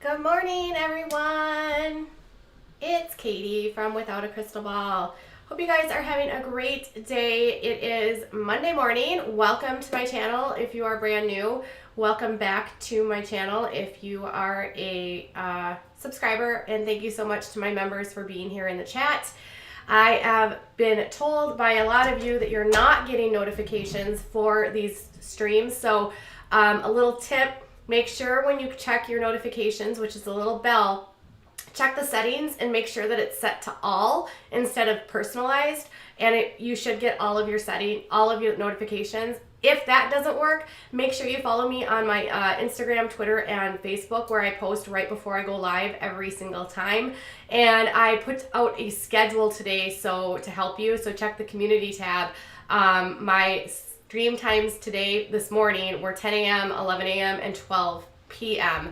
Good morning, everyone. It's Katie from Without a Crystal Ball. Hope you guys are having a great day. It is Monday morning. Welcome to my channel if you are brand new. Welcome back to my channel if you are a subscriber, and thank you so much to my members for being here in the chat. I have been told by a lot of you that you're not getting notifications for these streams, so a little tip. Make sure when you check your notifications, which is a little bell, check the settings and make sure that it's set to all instead of personalized, and you should get all of your notifications. If that doesn't work, make sure you follow me on my Instagram, Twitter, and Facebook, where I post right before I go live every single time. And I put out a schedule today to help you, so check the community tab. My stream times this morning were 10 a.m., 11 a.m., and 12 p.m.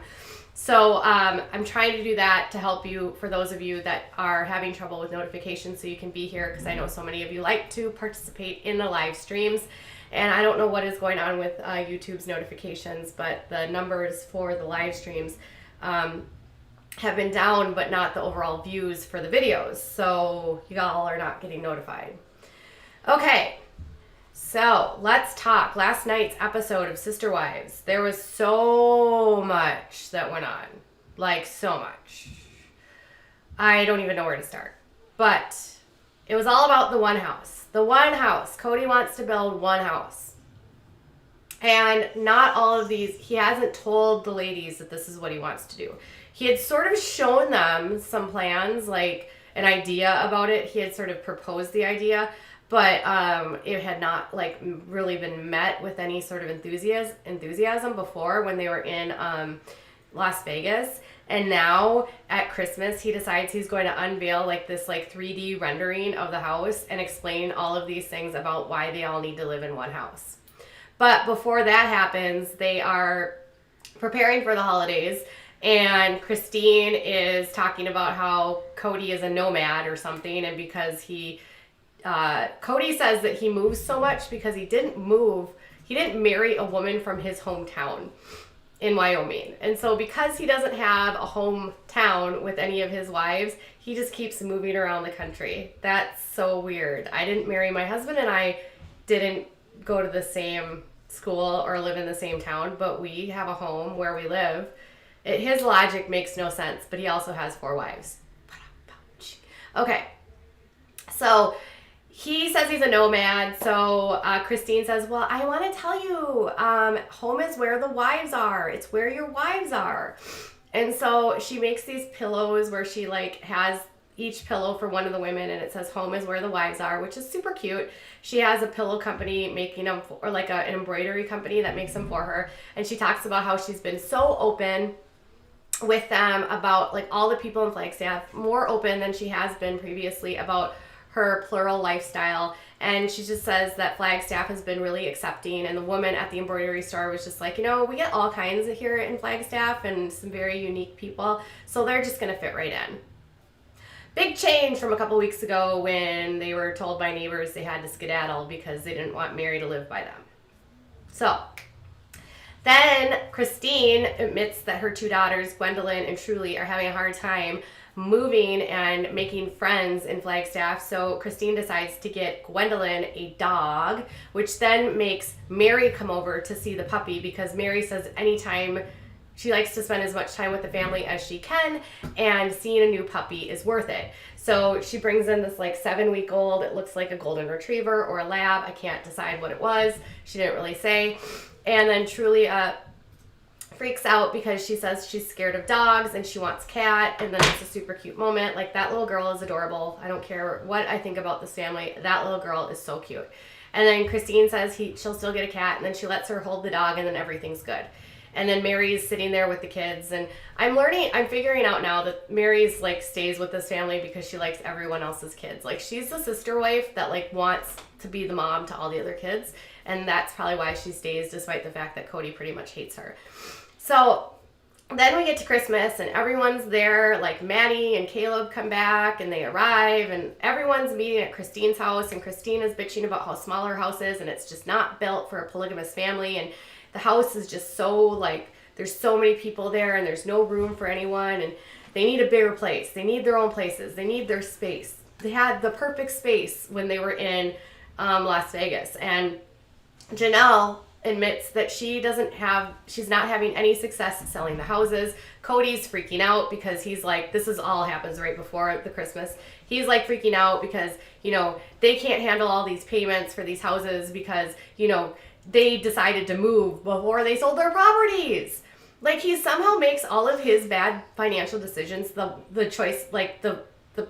So I'm trying to do that to help you, for those of you that are having trouble with notifications, so you can be here, because I know so many of you like to participate in the live streams. And I don't know what is going on with YouTube's notifications, but the numbers for the live streams have been down, but not the overall views for the videos. So you all are not getting notified. Okay. So let's talk last night's episode of Sister Wives. There was so much that went on. Like, so much. I don't even know where to start. But it was all about the one house. The one house. Cody wants to build one house. And not all of these, he hasn't told the ladies that this is what he wants to do. He had sort of shown them some plans, like an idea about it. He had sort of proposed the idea. But it had not really been met with any sort of enthusiasm before, when they were in Las Vegas. And now at Christmas, he decides he's going to unveil this 3D rendering of the house and explain all of these things about why they all need to live in one house. But before that happens, they are preparing for the holidays, and Christine is talking about how Cody is a nomad or something, and because Cody says that he moves so much because he didn't marry a woman from his hometown in Wyoming. And so because he doesn't have a hometown with any of his wives, he just keeps moving around the country. That's so weird. I didn't marry my husband, and I didn't go to the same school or live in the same town, but we have a home where we live. His logic makes no sense, but he also has 4 wives. Okay. So he says he's a nomad, so Christine says, well, I want to tell you, home is where the wives are. It's where your wives are. And so she makes these pillows where she has each pillow for one of the women, and it says home is where the wives are, which is super cute. She has a pillow company making them, or an embroidery company that makes them for her. And she talks about how she's been so open with them about all the people in Flagstaff, more open than she has been previously about her plural lifestyle. And she just says that Flagstaff has been really accepting, and the woman at the embroidery store was just we get all kinds here in Flagstaff and some very unique people, so they're just going to fit right in. Big change from a couple weeks ago when they were told by neighbors they had to skedaddle because they didn't want Mary to live by them. So then Christine admits that her 2 daughters, Gwendolyn and Truly, are having a hard time moving and making friends in Flagstaff. So Christine decides to get Gwendolyn a dog, which then makes Mary come over to see the puppy, because Mary says anytime she likes to spend as much time with the family as she can, and seeing a new puppy is worth it. So she brings in this 7-week-old, it looks like a golden retriever or a lab. I can't decide what it was. She didn't really say. And then Truly freaks out because she says she's scared of dogs and she wants cat, and then it's a super cute moment. That little girl is adorable. I don't care what I think about this family. That little girl is so cute. And then Christine says she'll still get a cat, and then she lets her hold the dog, and then everything's good. And then Mary's sitting there with the kids, and I'm figuring out now that Mary's stays with this family because she likes everyone else's kids. She's the sister wife that wants to be the mom to all the other kids, and that's probably why she stays, despite the fact that Cody pretty much hates her. So then we get to Christmas, and everyone's there. Maddie and Caleb come back, and they arrive, and everyone's meeting at Christine's house, and Christine is bitching about how small her house is, and it's just not built for a polygamous family, and the house is just so there's so many people there and there's no room for anyone, and they need a bigger place. They need their own places. They need their space. They had the perfect space when they were in Las Vegas. And Janelle admits that she's not having any success selling the houses. Cody's freaking out because he's like, this is all happens right before the Christmas. He's like freaking out because, they can't handle all these payments for these houses because, they decided to move before they sold their properties. Like, he somehow makes all of his bad financial decisions the choice, like the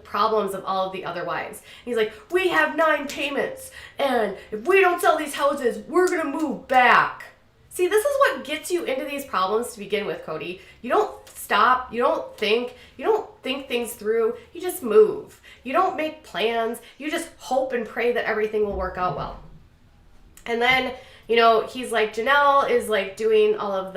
problems of all of the other wives. He's like, we have 9 payments, and if we don't sell these houses, we're gonna move back. See, this is what gets you into these problems to begin with, Cody. You don't stop, you don't think things through, you just move. You don't make plans, you just hope and pray that everything will work out well. And then, he's like, Janelle is like doing all of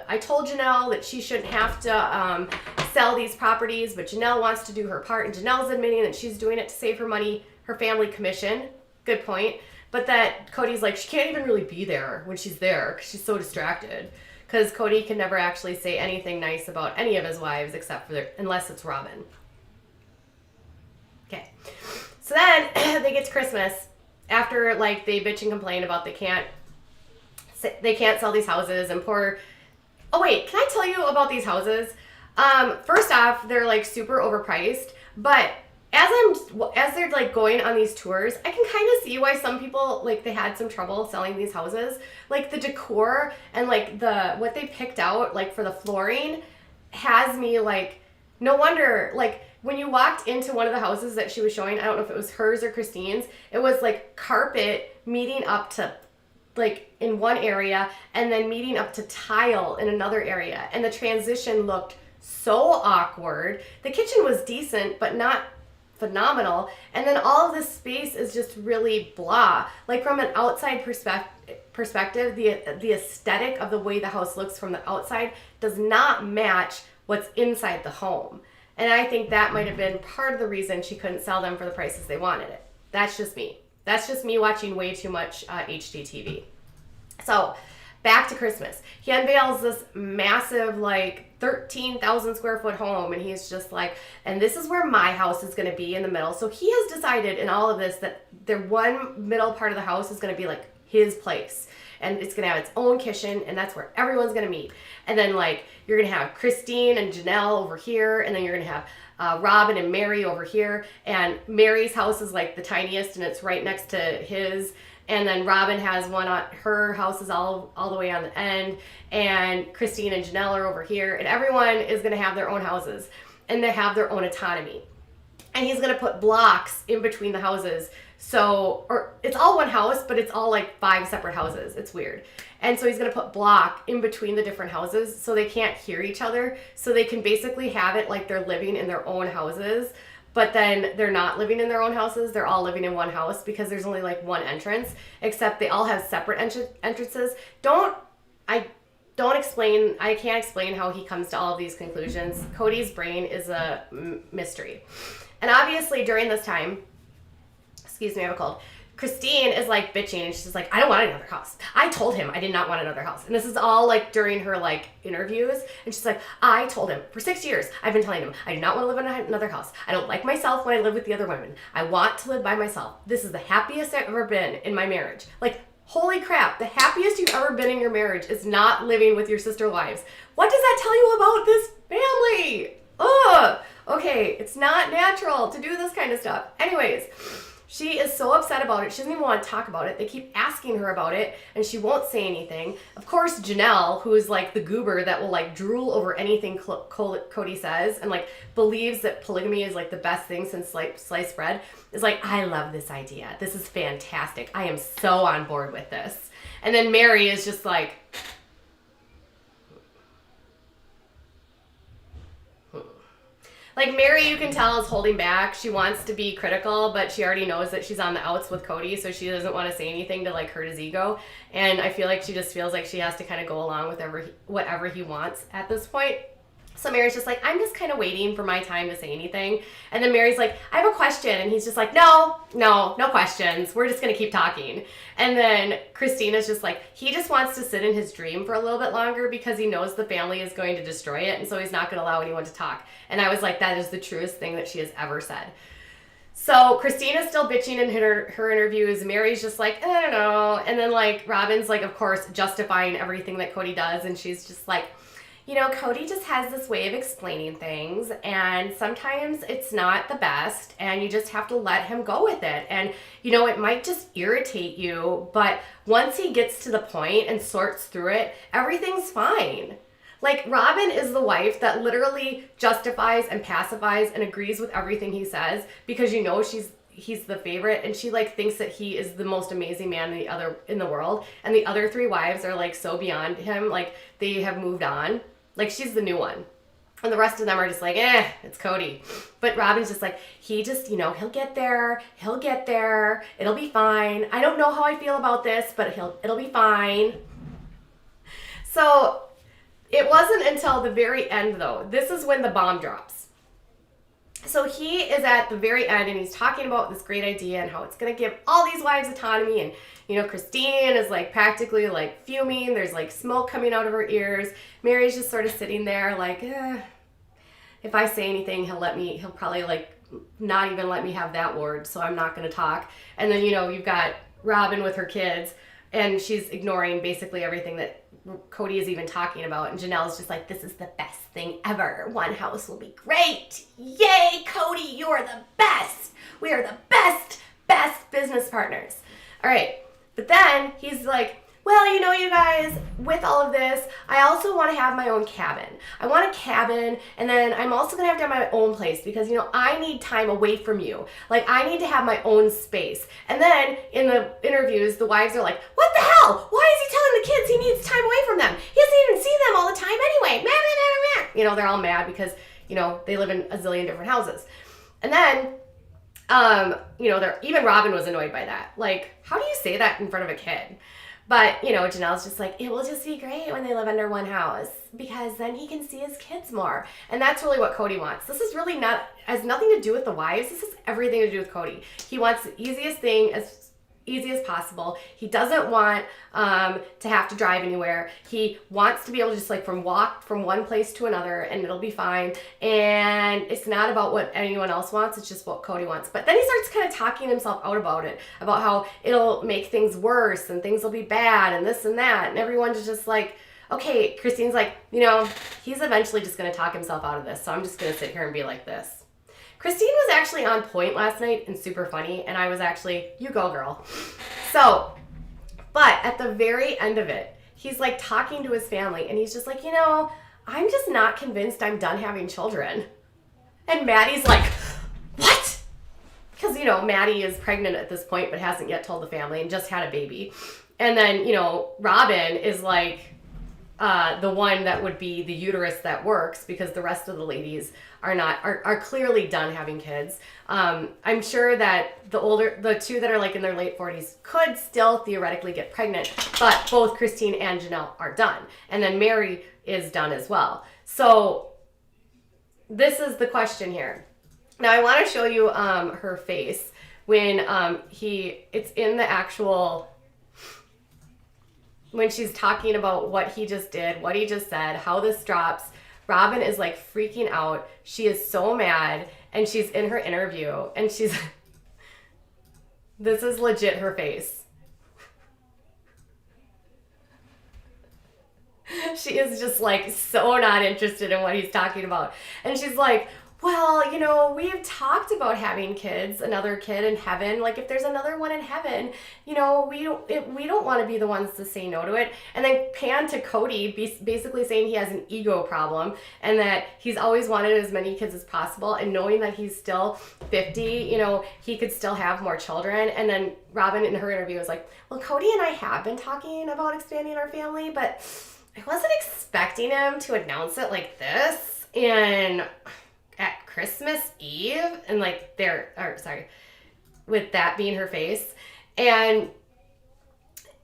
I told Janelle that she shouldn't have to sell these properties, but Janelle wants to do her part, and Janelle's admitting that she's doing it to save her money, her family commission. Good point. But that Cody's like, she can't even really be there when she's there because she's so distracted. Because Cody can never actually say anything nice about any of his wives unless it's Robyn. Okay. So then they get to Christmas after like they bitch and complain about they can't sell these houses and oh wait, can I tell you about these houses? First off, they're like super overpriced, but as they're like going on these tours, I can kind of see why some people like they had some trouble selling these houses. Like the decor and like what they picked out like for the flooring has me like, no wonder, like when you walked into one of the houses that she was showing, I don't know if it was hers or Christine's, it was like carpet meeting up to like in one area and then meeting up to tile in another area, and the transition looked so awkward. The kitchen was decent but not phenomenal, and then all of this space is just really blah. Like from an outside perspective, the aesthetic of the way the house looks from the outside does not match what's inside the home, and I think that might have been part of the reason she couldn't sell them for the prices they wanted it. That's just me watching way too much HGTV. So back to Christmas. He unveils this massive, like 13,000 square foot home, and he's just like, and this is where my house is going to be in the middle. So he has decided in all of this that the one middle part of the house is going to be like his place, and it's going to have its own kitchen, and that's where everyone's going to meet. And then like you're going to have Christine and Janelle over here, and then you're going to have Robyn and Mary over here, and Mary's house is like the tiniest and it's right next to his, and then Robyn has one on her house is all the way on the end, and Christine and Janelle are over here, and everyone is going to have their own houses and they have their own autonomy. And he's going to put blocks in between the houses, or it's all one house but it's all like 5 separate houses. It's weird. And so he's going to put block in between the different houses so they can't hear each other, so they can basically have it like they're living in their own houses, but then they're not living in their own houses. They're all living in one house because there's only like one entrance, except they all have separate entrances. I can't explain how he comes to all of these conclusions. Cody's brain is a mystery. And obviously during this time, excuse me, I have a cold, Christine is like bitching and she's like, I don't want another house. I told him I did not want another house. And this is all like during her like interviews. And she's like, I told him for 6 years, I've been telling him I do not want to live in another house. I don't like myself when I live with the other women. I want to live by myself. This is the happiest I've ever been in my marriage. Like, holy crap, the happiest you've ever been in your marriage is not living with your sister wives. What does that tell you about this family? Ugh. Okay, it's not natural to do this kind of stuff. Anyways, she is so upset about it. She doesn't even want to talk about it. They keep asking her about it, and she won't say anything. Of course, Janelle, who is like the goober that will like drool over anything Cody says and like believes that polygamy is like the best thing since sliced bread, is like, I love this idea. This is fantastic. I am so on board with this. And then Mary is just like, like Mary, you can tell, is holding back. She wants to be critical, but she already knows that she's on the outs with Cody, so she doesn't want to say anything to like hurt his ego. And I feel like she just feels like she has to kind of go along with whatever he wants at this point. So Mary's just like, I'm just kind of waiting for my time to say anything. And then Mary's like, I have a question. And he's just like, no questions. We're just going to keep talking. And then Christina's just like, he just wants to sit in his dream for a little bit longer because he knows the family is going to destroy it. And so he's not going to allow anyone to talk. And I was like, that is the truest thing that she has ever said. So Christina's still bitching in her interviews. Mary's just like, I don't know. And then like Robyns, like, of course, justifying everything that Kody does. And she's just like, you know, Kody just has this way of explaining things, and sometimes it's not the best, and you just have to let him go with it. And, you know, it might just irritate you, but once he gets to the point and sorts through it, everything's fine. Like, Robyn is the wife that literally justifies and pacifies and agrees with everything he says because, you know, he's the favorite, and she like thinks that he is the most amazing man in the world, and the other three wives are like so beyond him, like they have moved on. Like, she's the new one. And the rest of them are just like, it's Kody. But Robyn's just like, he just, you know, he'll get there. It'll be fine. I don't know how I feel about this, but it'll be fine. So it wasn't until the very end, though. This is when the bomb drops. So he is at the very end, and he's talking about this great idea and how it's going to give all these wives autonomy. And, you know, Christine is like practically like fuming. There's like smoke coming out of her ears. Mary's just sort of sitting there like, if I say anything, he'll probably like not even let me have that word. So I'm not going to talk. And then, you know, you've got Robyn with her kids, and she's ignoring basically everything that Kody is even talking about. And Janelle's just like, this is the best thing ever. One house will be great. Yay, Kody, you're the best. We are the best business partners. All right. But then he's like, well, you know, you guys, with all of this, I also want to have my own cabin. I want a cabin, and then I'm also going to have my own place because, you know, I need time away from you. Like, I need to have my own space. And then in the interviews, the wives are like, what the hell? Why is he telling the kids he needs time away from them? He doesn't even see them all the time anyway. You know, they're all mad because, you know, they live in a zillion different houses. And then, you know, even Robyn was annoyed by that. Like, how do you say that in front of a kid? But, you know, Janelle's just like, it will just be great when they live under one house because then he can see his kids more. And that's really what Kody wants. This is really has nothing to do with the wives. This has everything to do with Kody. He wants the easiest thing as easy as possible. He doesn't want to have to drive anywhere. He wants to be able to just like walk from one place to another, and it'll be fine. And it's not about what anyone else wants. It's just what Kody wants. But then he starts kind of talking himself out about it, about how it'll make things worse and things will be bad and this and that. And everyone's just like, okay, Christine's like, you know, he's eventually just going to talk himself out of this. So I'm just going to sit here and be like this. Christine was actually on point last night and super funny, and I was actually, you go, girl. So, but at the very end of it, he's like talking to his family, and he's just like, you know, I'm just not convinced I'm done having children. And Maddie's like, what? Because, you know, Maddie is pregnant at this point, but hasn't yet told the family and just had a baby. And then, you know, Robyn is like the one that would be the uterus that works because the rest of the ladies are clearly done having kids. I'm sure that the two that are like in their late 40s could still theoretically get pregnant, but both Christine and Janelle are done. And then Mary is done as well. So this is the question here. Now I want to show you her face when it's in the actual, when she's talking about what he just did, what he just said, how this drops. Robyn is like freaking out. She is so mad, and she's in her interview, and she's, this is legit her face. She is just like so not interested in what he's talking about. And she's like, well, you know, we've talked about having kids, another kid in heaven. Like, if there's another one in heaven, you know, we don't want to be the ones to say no to it. And then pan to Kody, basically saying he has an ego problem and that he's always wanted as many kids as possible. And knowing that he's still 50, you know, he could still have more children. And then Robyn in her interview was like, well, Kody and I have been talking about expanding our family, but I wasn't expecting him to announce it like this. And at Christmas Eve, and like with that being her face, and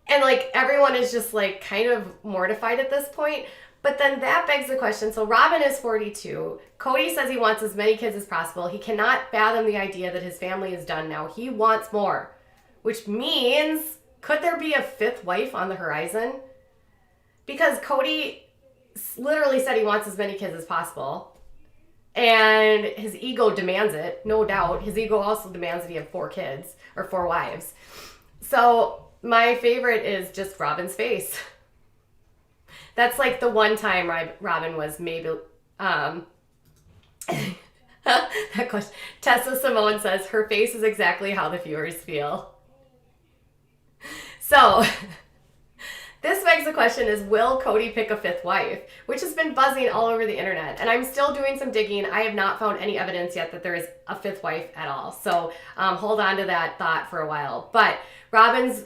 like everyone is just like kind of mortified at this point. But then that begs the question. So Robyn is 42. Kody says he wants as many kids as possible. He cannot fathom the idea that his family is done now. He wants more, which means, could there be a fifth wife on the horizon? Because Kody literally said he wants as many kids as possible. And his ego demands it, no doubt. His ego also demands that he have 4 kids or 4 wives. So my favorite is just Robyn's face. That's like the one time Robyn was maybe, that question. Tessa Simone says her face is exactly how the viewers feel. So this begs the question is, will Kody pick a fifth wife? Which has been buzzing all over the internet. And I'm still doing some digging. I have not found any evidence yet that there is a fifth wife at all. So hold on to that thought for a while. But Robyn's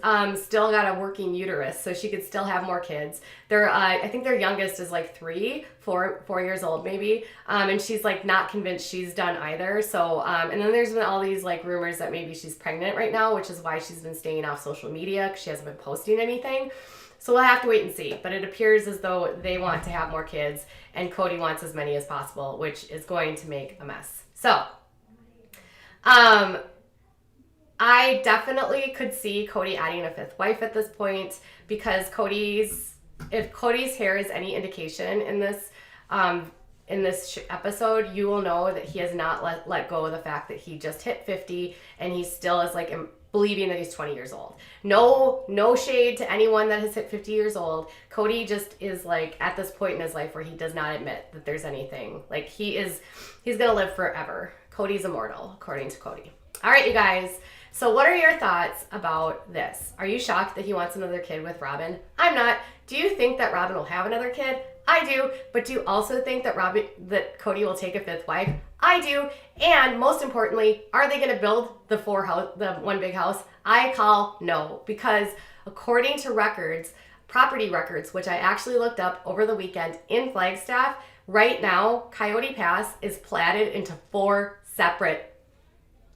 still got a working uterus, so she could still have more kids. I think their youngest is like 4 years old maybe. And she's like not convinced she's done either. So, and then there's been all these like rumors that maybe she's pregnant right now, which is why she's been staying off social media because she hasn't been posting anything. So we'll have to wait and see. But it appears as though they want to have more kids and Kody wants as many as possible, which is going to make a mess. So, I definitely could see Kody adding a fifth wife at this point because if Kody's hair is any indication in this episode, you will know that he has not let go of the fact that he just hit 50 and he still is like believing that he's 20 years old. No shade to anyone that has hit 50 years old. Kody just is like at this point in his life where he does not admit that there's anything. Like he's gonna live forever. Kody's immortal, according to Kody. All right, you guys. So what are your thoughts about this? Are you shocked that he wants another kid with Robyn? I'm not. Do you think that Robyn will have another kid? I do. But do you also think that Kody will take a fifth wife? I do. And most importantly, are they going to build the one big house? I call no, because according to records, property records, which I actually looked up over the weekend in Flagstaff, right now, Coyote Pass is platted into 4 separate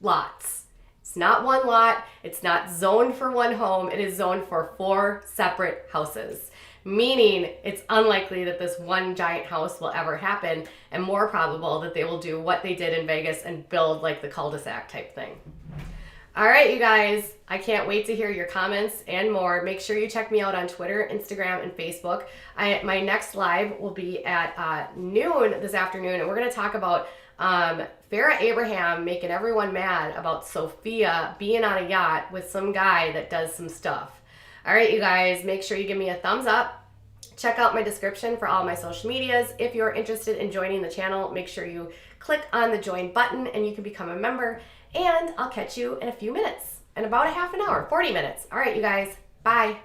lots. It's not one lot. It's not zoned for one home. It is zoned for 4 separate houses, meaning it's unlikely that this one giant house will ever happen and more probable that they will do what they did in Vegas and build like the cul-de-sac type thing. All right, you guys, I can't wait to hear your comments and more. Make sure you check me out on Twitter, Instagram, and Facebook. My next live will be at noon this afternoon, and we're going to talk about Farrah Abraham making everyone mad about Sophia being on a yacht with some guy that does some stuff. All right, you guys, make sure you give me a thumbs up. Check out my description for all my social medias. If you're interested in joining the channel, make sure you click on the join button and you can become a member. And I'll catch you in a few minutes, in about a half an hour, 40 minutes. All right, you guys, bye.